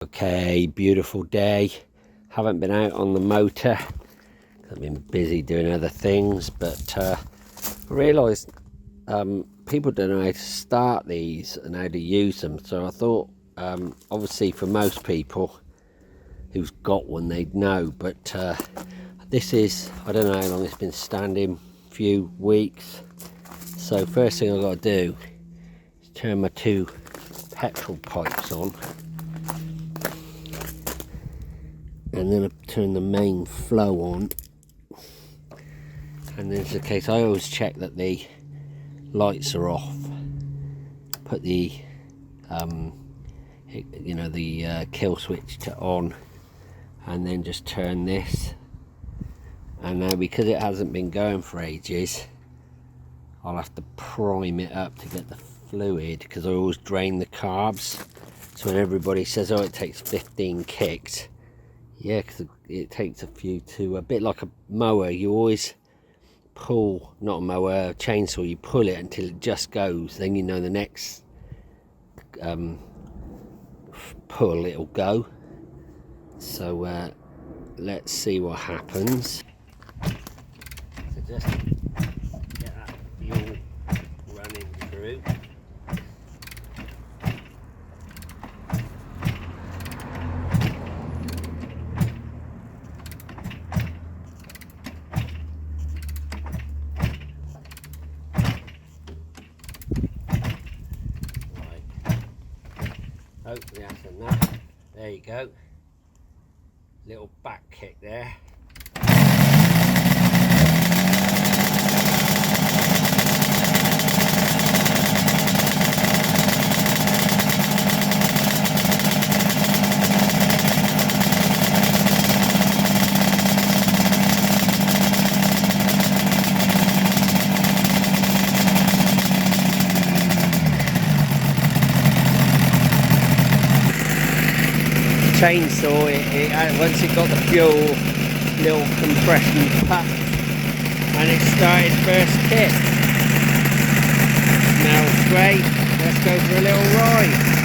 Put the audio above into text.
Okay, beautiful day. Haven't been out on the motor. I've been busy doing other things, but I realised people don't know how to start these and how to use them. So I thought, obviously for most people who's got one, they'd know. But this is, I don't know how long it's been standing, a few weeks. So first thing I've got to do is turn my two petrol pipes on. And then I turn the main flow on, and then it's the case I always check that the lights are off, put the kill switch to on, and then just turn this. And now, because it hasn't been going for ages, I'll have to prime it up to get the fluid, because I always drain the carbs. So when everybody says, oh, it takes 15 kicks, yeah, because it takes a few to, a bit like a mower, you always pull, not a mower, a chainsaw, you pull it until it just goes, then you know the next pull it'll go. So let's see what happens. So just get that fuel running through. Hopefully that's enough. There you go. Little back kick there. Chainsaw, once it got the fuel, little compression puff, and it started first kick. Smells great. Let's go for a little ride.